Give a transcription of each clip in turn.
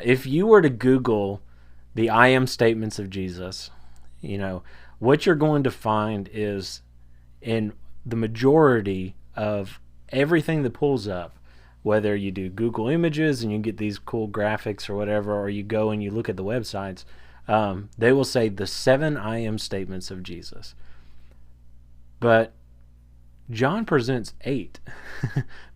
If you were to Google the I am statements of Jesus, what you're going to find is in the majority of everything that pulls up, whether you do Google Images and you get these cool graphics or whatever, or you go and you look at the websites, they will say the 7 I am statements of Jesus. But John presents 8.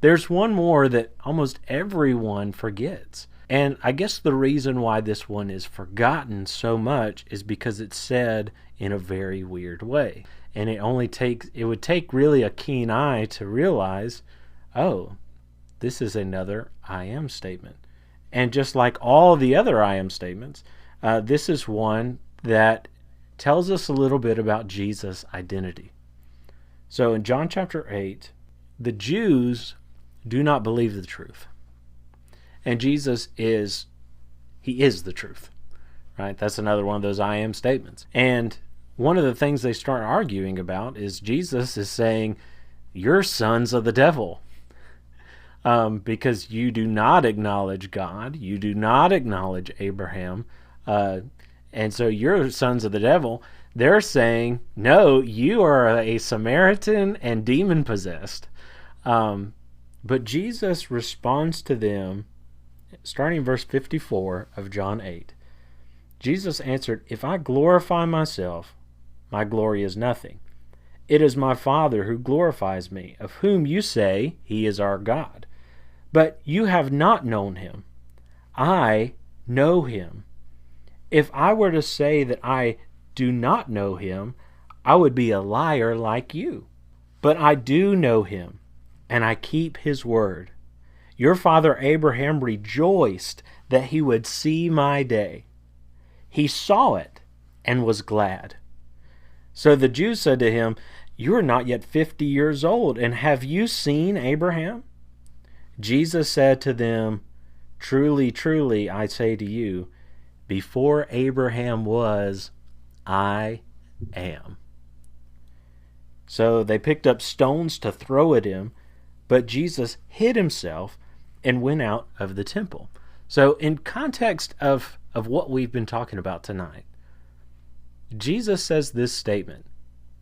There's one more that almost everyone forgets. And I guess the reason why this one is forgotten so much is because it's said in a very weird way. And it would take really a keen eye to realize, oh, this is another I am statement. And just like all the other I am statements, this is one that tells us a little bit about Jesus' identity. So in John chapter 8, the Jews do not believe the truth. And Jesus is the truth, right? That's another one of those I am statements. And one of the things they start arguing about is Jesus is saying, you're sons of the devil. Because you do not acknowledge God, you do not acknowledge Abraham, and so you're sons of the devil. They're saying, no, you are a Samaritan and demon-possessed. But Jesus responds to them, starting in verse 54 of John 8. Jesus answered, if I glorify myself, my glory is nothing. It is my Father who glorifies me, of whom you say he is our God. But you have not known him. I know him. If I were to say that I do not know him, I would be a liar like you. But I do know him, and I keep his word. Your father Abraham rejoiced that he would see my day. He saw it and was glad. So the Jews said to him, you are not yet 50 years old, and have you seen Abraham? Jesus said to them, truly, truly, I say to you, before Abraham was, I am. So they picked up stones to throw at him, but Jesus hid himself and went out of the temple. So in context of what we've been talking about tonight, Jesus says this statement,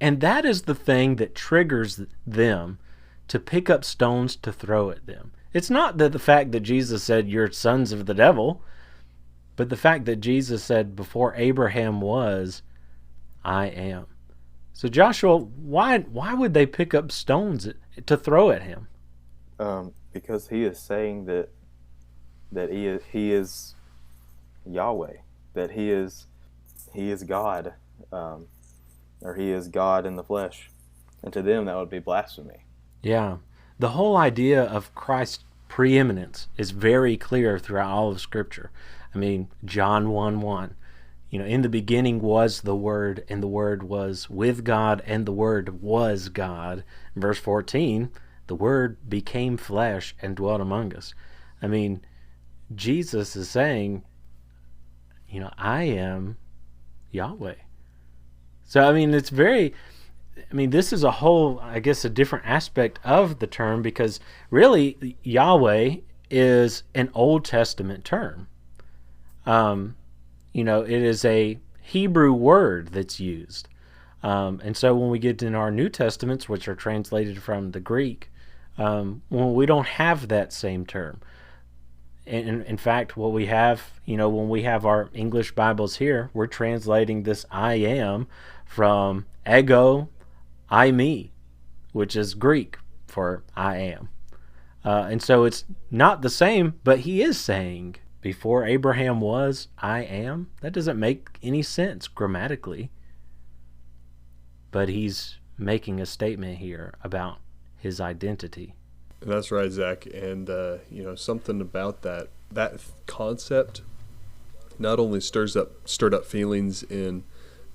and that is the thing that triggers them to pick up stones to throw at them. It's not the fact that Jesus said, you're sons of the devil, but the fact that Jesus said, before Abraham was, I am. So Joshua, why would they pick up stones to throw at him? Because he is saying that he is Yahweh, that he is God, or he is God in the flesh, and to them that would be blasphemy. Yeah, the whole idea of Christ's preeminence is very clear throughout all of Scripture. I mean, John 1:1. In the beginning was the Word, and the Word was with God, and the Word was God. Verse 14, the Word became flesh and dwelt among us. I mean, Jesus is saying, I am Yahweh. So, this is a whole, I guess, a different aspect of the term, because really Yahweh is an Old Testament term. It is a Hebrew word that's used. And so when we get in our New Testaments, which are translated from the Greek, we don't have that same term. In fact, what we have, when we have our English Bibles here, we're translating this I am from ego, I me, which is Greek for I am. And so it's not the same, but he is saying, before Abraham was, I am. That doesn't make any sense grammatically. But he's making a statement here about his identity. That's right, Zach. And, something about that concept not only stirred up feelings in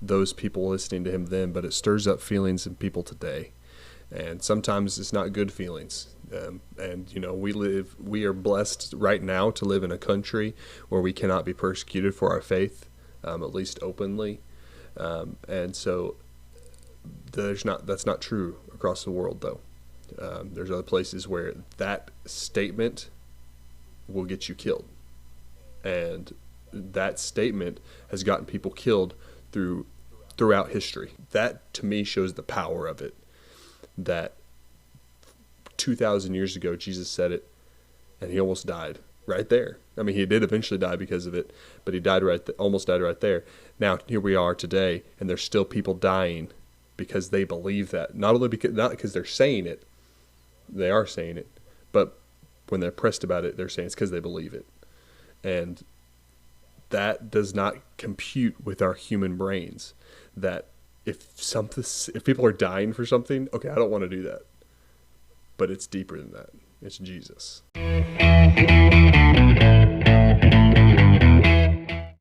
those people listening to him then, but it stirs up feelings in people today. And sometimes it's not good feelings. We are blessed right now to live in a country where we cannot be persecuted for our faith, at least openly. And so that's not true across the world, though. There's other places where that statement will get you killed. And that statement has gotten people killed throughout history. That to me shows the power of it, that 2,000 years ago Jesus said it and he almost died right there. I mean, he did eventually die because of it, but he died almost died right there. Now here we are today, and there's still people dying because they believe that. Not because they're saying it, they are saying it, but when they're pressed about it, they're saying it's because they believe it. And that does not compute with our human brains. That if people are dying for something, okay, I don't want to do that. But it's deeper than that. It's Jesus.